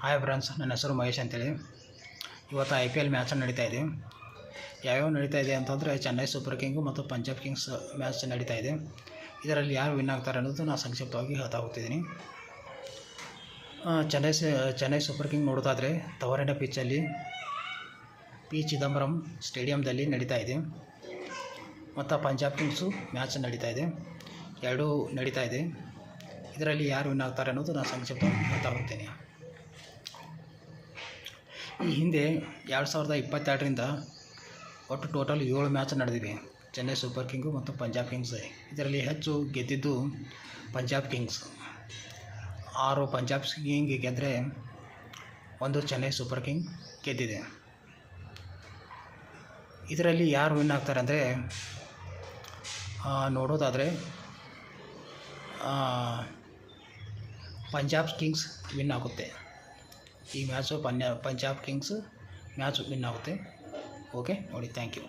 Hi friends, ನನ್ನ ಹೆಸರು ಮಹೇಶ್ ಅಂತೇಳಿ. ಇವತ್ತು IPL ಮ್ಯಾಚ್ ನಡೀತಾ ಇದೆ. ಯಾವ್ಯಾವ ನಡೀತಾ ಇದೆ ಅಂತಂದರೆ ಚೆನ್ನೈ ಸೂಪರ್ ಕಿಂಗು ಮತ್ತು ಪಂಜಾಬ್ ಕಿಂಗ್ಸ್ ಮ್ಯಾಚ್ ನಡೀತಾ ಇದೆ. ಇದರಲ್ಲಿ ಯಾರು ವಿನ್ ಆಗ್ತಾರೆ ಅನ್ನೋದು ನಾನು ಸಂಕ್ಷಿಪ್ತವಾಗಿ ಹೇಳ್ತಾ ಹೋಗ್ತಿದ್ದೀನಿ. ಚೆನ್ನೈ ಸೂಪರ್ ಕಿಂಗ್ ನೋಡೋದಾದರೆ ತವರಿನ ಪಿಚ್ಚಲ್ಲಿ ಪಿ ಚಿದಂಬರಂ ಸ್ಟೇಡಿಯಂದಲ್ಲಿ ನಡೀತಾ ಇದೆ. ಮತ್ತು ಪಂಜಾಬ್ ಕಿಂಗ್ಸು ಮ್ಯಾಚ್ ನಡೀತಾ ಇದೆ. ಎರಡೂ ನಡೀತಾ ಇದೆ. ಇದರಲ್ಲಿ ಯಾರು ವಿನ್ ಆಗ್ತಾರೆ ಅನ್ನೋದು ನಾನು ಸಂಕ್ಷಿಪ್ತವಾಗಿ ಹೇಳ್ತಾ ಹೋಗ್ತೀನಿ. ಈ ಹಿಂದೆ 2022ರಿಂದ ಒಟ್ಟು ಟೋಟಲ್ 7 ಮ್ಯಾಚ್ ನಡೆದಿವೆ ಚೆನ್ನೈ ಸೂಪರ್ ಕಿಂಗು ಮತ್ತು ಪಂಜಾಬ್ ಕಿಂಗ್ಸ್. ಇದರಲ್ಲಿ ಹೆಚ್ಚು ಗೆದ್ದಿದ್ದು ಪಂಜಾಬ್ ಕಿಂಗ್ಸ್. 6 ಪಂಜಾಬ್ ಕಿಂಗ್ ಗೆದ್ದರೆ 1 ಚೆನ್ನೈ ಸೂಪರ್ ಕಿಂಗ್ ಗೆದ್ದಿದೆ. ಇದರಲ್ಲಿ ಯಾರು ವಿನ್ ಆಗ್ತಾರೆ ಅಂದರೆ ನೋಡೋದಾದರೆ ಪಂಜಾಬ್ ಕಿಂಗ್ಸ್ ವಿನ್ ಆಗುತ್ತೆ. ಈ match Punjab Kings match win ಆಗುತ್ತೆ. ಓಕೆ ನೋಡಿ, ಥ್ಯಾಂಕ್ ಯು.